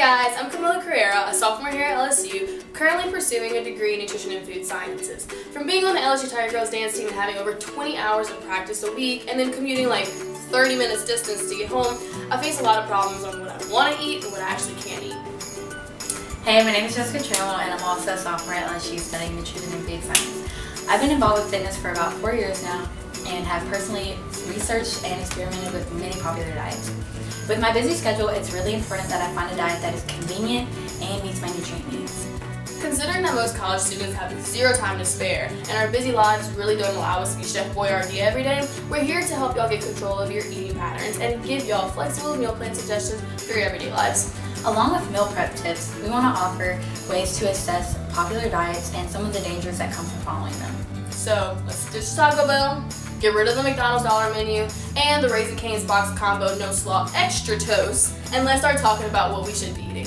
guys, I'm a sophomore here at LSU, currently pursuing a degree in nutrition and food sciences. From being on the LSU Tiger Girls dance team and having over 20 hours of practice a week and then commuting like 30 minutes distance to get home, I face a lot of problems on what I want to eat and what I actually can't eat. Hey, my name is Jessica Trammell and I'm also a sophomore at LSU studying nutrition and food science. I've been involved with fitness for about 4 years now and have personally researched and experimented with many popular diets. With my busy schedule, it's really important that I find a diet that is convenient and meets my nutrient needs. Considering that most college students have zero time to spare and our busy lives really don't allow us to be Chef Boyardee every day, we're here to help y'all get control of your eating patterns and give y'all flexible meal plan suggestions for your everyday lives. Along with meal prep tips, we want to offer ways to assess popular diets and some of the dangers that come from following them. So let's ditch Taco Bell, get rid of the McDonald's dollar menu, and the Raising Cane's box combo no slaw extra toast, and let's start talking about what we should be eating.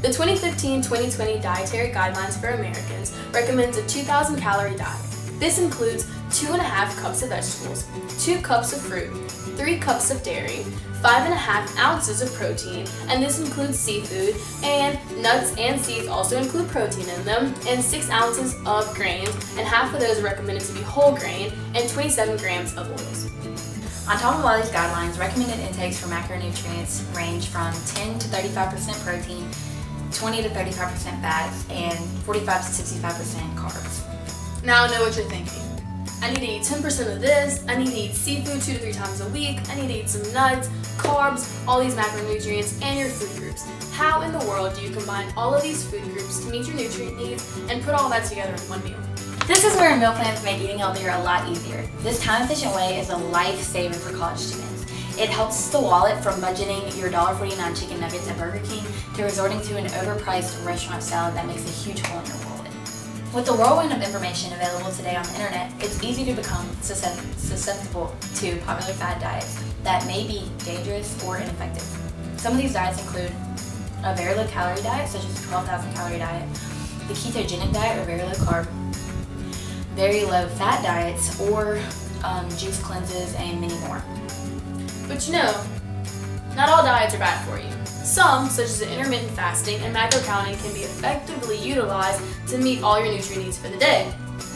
The 2015-2020 Dietary Guidelines for Americans recommends a 2,000 calorie diet. This includes 2.5 cups of vegetables, 2 cups of fruit, 3 cups of dairy, 5.5 ounces of protein, and this includes seafood, and nuts and seeds also include protein in them, and 6 ounces of grains, and half of those are recommended to be whole grain, and 27 grams of oils. On top of all these guidelines, recommended intakes for macronutrients range from 10 to 35% protein, 20 to 35% fats, and 45 to 65% carbs. Now I know what you're thinking. I need to eat 10% of this, I need to eat seafood 2 to 3 times a week, I need to eat some nuts, carbs, all these macronutrients, and your food groups. How in the world do you combine all of these food groups to meet your nutrient needs and put all that together in one meal? This is where meal plans make eating healthier a lot easier. This time-efficient way is a lifesaver for college students. It helps the wallet from budgeting your $1.49 chicken nuggets at Burger King to resorting to an overpriced restaurant salad that makes a huge hole in your wallet. With the whirlwind of information available today on the internet, it's easy to become susceptible to popular fad diets that may be dangerous or ineffective. Some of these diets include a very low calorie diet, such as a 12,000 calorie diet, the ketogenic diet or very low carb, very low fat diets, or juice cleanses, and many more. But you know, not all diets are bad for you. Some, such as intermittent fasting and macro counting, can be effectively utilized to meet all your nutrient needs for the day,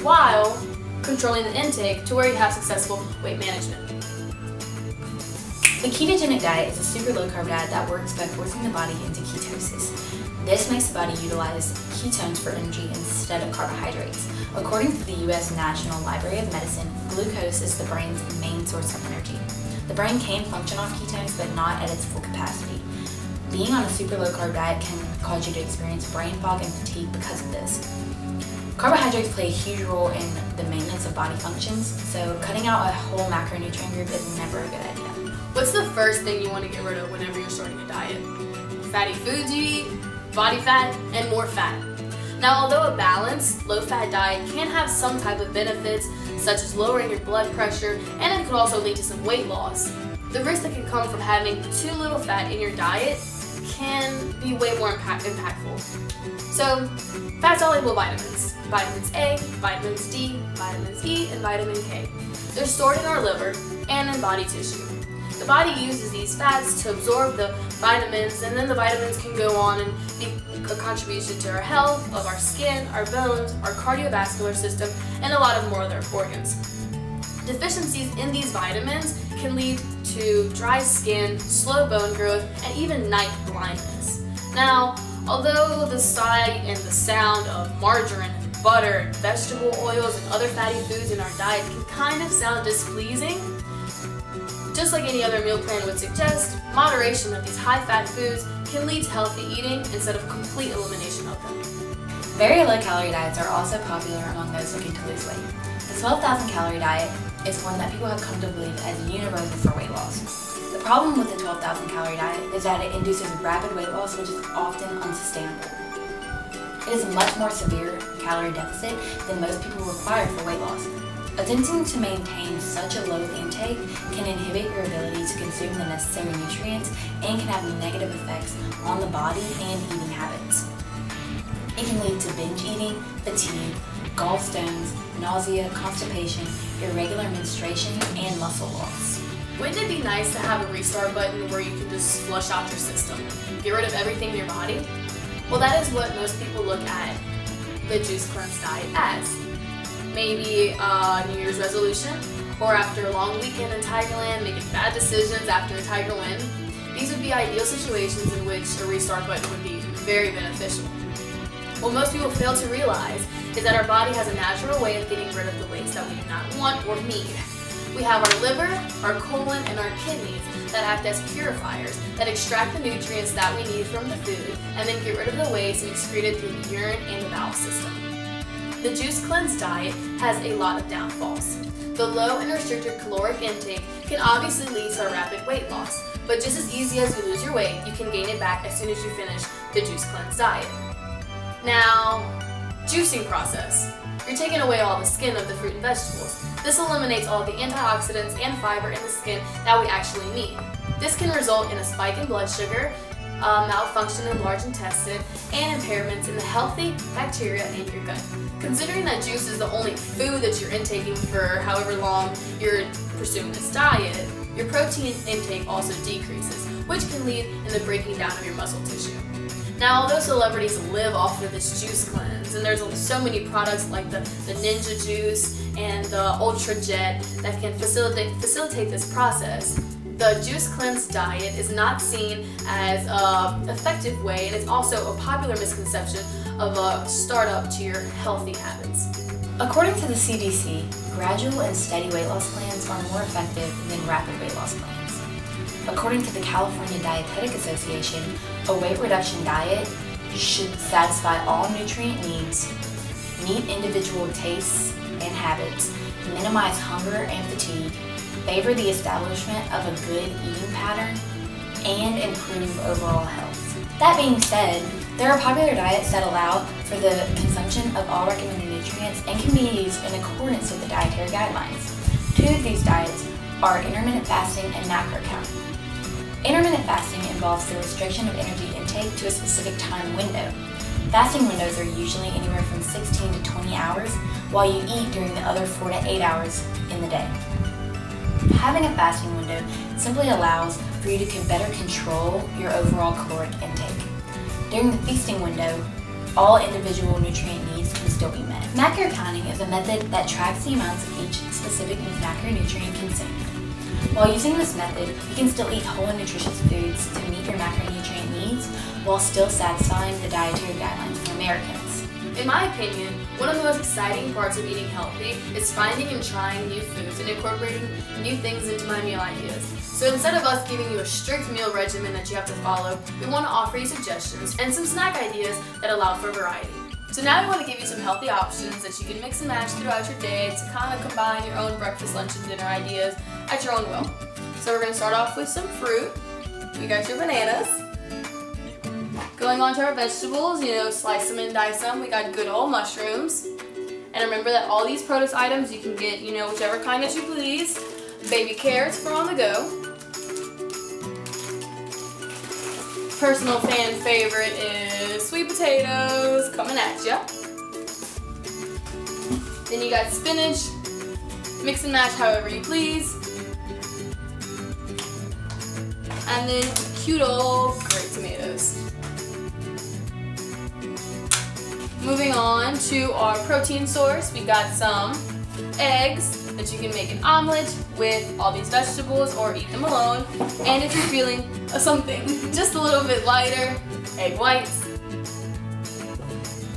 while controlling the intake to where you have successful weight management. The ketogenic diet is a super low carb diet that works by forcing the body into ketosis. This makes the body utilize ketones for energy instead of carbohydrates. According to the U.S. National Library of Medicine, glucose is the brain's main source of energy. The brain can function off ketones, but not at its full capacity. Being on a super low carb diet can cause you to experience brain fog and fatigue because of this. Carbohydrates play a huge role in the maintenance of body functions, so cutting out a whole macronutrient group is never a good idea. What's the first thing you want to get rid of whenever you're starting a diet? Fatty foods you eat, body fat, and more fat. Now, although a balanced, low-fat diet can have some type of benefits, such as lowering your blood pressure, and it could also lead to some weight loss, the risk that can come from having too little fat in your diet can be way more impactful. So, fat-soluble vitamins. Vitamins A, vitamins D, vitamins E, and vitamin K. They're stored in our liver and in body tissue. The body uses these fats to absorb the vitamins, and then the vitamins can go on and be a contribution to our health, of our skin, our bones, our cardiovascular system, and a lot of more other organs. Deficiencies in these vitamins can lead to dry skin, slow bone growth, and even night blindness. Now, although the sight and the sound of margarine, butter, vegetable oils, and other fatty foods in our diet can kind of sound displeasing, just like any other meal plan would suggest, moderation of these high-fat foods can lead to healthy eating instead of complete elimination of them. Very low-calorie diets are also popular among those looking to lose weight. The 12,000 calorie diet is one that people have come to believe as universal for weight loss. The problem with the 12,000 calorie diet is that it induces rapid weight loss, which is often unsustainable. It is a much more severe calorie deficit than most people require for weight loss. Attempting to maintain such a low intake can inhibit your ability to consume the necessary nutrients and can have negative effects on the body and eating habits. It can lead to binge eating, fatigue, gallstones, nausea, constipation, irregular menstruation, and muscle loss. Wouldn't it be nice to have a restart button where you can just flush out your system, get rid of everything in your body? Well, that is what most people look at the juice cleanse diet as. Maybe a New Year's resolution, or after a long weekend in Tigerland, making bad decisions after a Tiger win. These would be ideal situations in which a restart button would be very beneficial. What most people fail to realize is that our body has a natural way of getting rid of the waste that we do not want or need. We have our liver, our colon, and our kidneys that act as purifiers that extract the nutrients that we need from the food and then get rid of the waste and excrete it through the urine and the bowel system. The juice cleanse diet has a lot of downfalls. The low and restricted caloric intake can obviously lead to a rapid weight loss, but just as easy as you lose your weight, you can gain it back as soon as you finish the juice cleanse diet. Now, juicing process. You're taking away all the skin of the fruit and vegetables. This eliminates all the antioxidants and fiber in the skin that we actually need. This can result in a spike in blood sugar, malfunction in large intestine, and impairments in the healthy bacteria in your gut. Considering that juice is the only food that you're intaking for however long you're pursuing this diet, your protein intake also decreases, which can lead in the breaking down of your muscle tissue. Now, although celebrities live off of this juice cleanse, and there's so many products like the Ninja Juice and the Ultra Jet that can facilitate this process, the juice cleanse diet is not seen as an effective way, and it's also a popular misconception of a startup to your healthy habits. According to the CDC, gradual and steady weight loss plans are more effective than rapid weight loss plans. According to the California Dietetic Association, a weight reduction diet should satisfy all nutrient needs, meet individual tastes and habits, minimize hunger and fatigue, favor the establishment of a good eating pattern, and improve overall health. That being said, there are popular diets that allow for the consumption of all recommended nutrients and can be used in accordance with the dietary guidelines. Two of these diets are intermittent fasting and macro counting. Intermittent fasting involves the restriction of energy intake to a specific time window. Fasting windows are usually anywhere from 16 to 20 hours, while you eat during the other 4 to 8 hours in the day. Having a fasting window simply allows for you to better control your overall caloric intake. During the feasting window, all individual nutrient needs can still be met. Macro counting is a method that tracks the amounts of each specific macronutrient consumed. While using this method, you can still eat whole and nutritious foods to meet your macronutrient needs while still satisfying the dietary guidelines for Americans. In my opinion, one of the most exciting parts of eating healthy is finding and trying new foods and incorporating new things into my meal ideas. So instead of us giving you a strict meal regimen that you have to follow, we want to offer you suggestions and some snack ideas that allow for variety. So now we want to give you some healthy options that you can mix and match throughout your day to kind of combine your own breakfast, lunch, and dinner ideas at your own will. So we're going to start off with some fruit. We got your bananas. Going on to our vegetables, slice them and dice them. We got good old mushrooms. And remember that all these produce items you can get, whichever kind that you please. Baby carrots for on the go. Personal fan favorite is sweet potatoes coming at ya. Then you got spinach. Mix and match however you please. And then cute old grape tomatoes. Moving on to our protein source, we got some eggs that you can make an omelet with all these vegetables or eat them alone. And if you're feeling something just a little bit lighter, egg whites.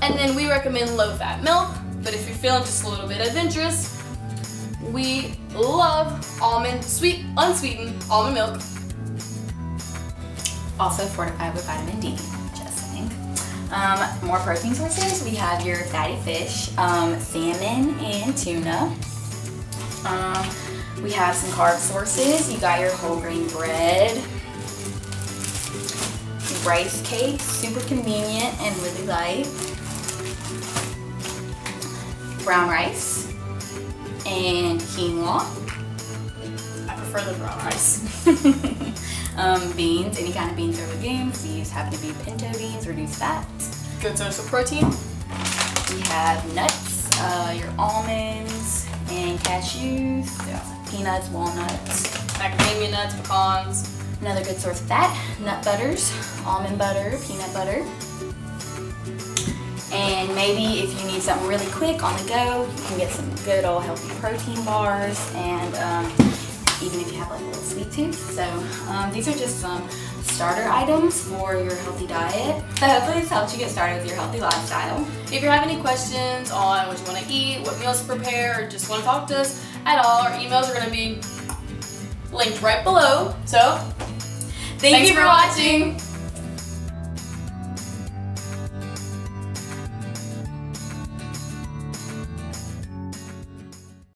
And then we recommend low-fat milk, but if you're feeling just a little bit adventurous, we love unsweetened almond milk. Also fortified with vitamin D, just saying. More protein sources, we have your fatty fish, salmon and tuna. We have some carb sources, you got your whole grain bread, rice cakes, super convenient and really light, brown rice, and quinoa. I prefer the brown rice. Beans, any kind of beans are good. These happen to be pinto beans, reduced fat. Good source of protein. We have nuts, your almonds and cashews, peanuts, walnuts. macadamia nuts, pecans. Another good source of fat, nut butters, almond butter, peanut butter. And maybe if you need something really quick on the go, you can get some good old healthy protein bars, and even if you have like a little sweet tooth. So these are just some starter items for your healthy diet. So hopefully this helps you get started with your healthy lifestyle. If you have any questions on what you want to eat, what meals to prepare, or just want to talk to us at all, our emails are going to be linked right below. So thanks for watching.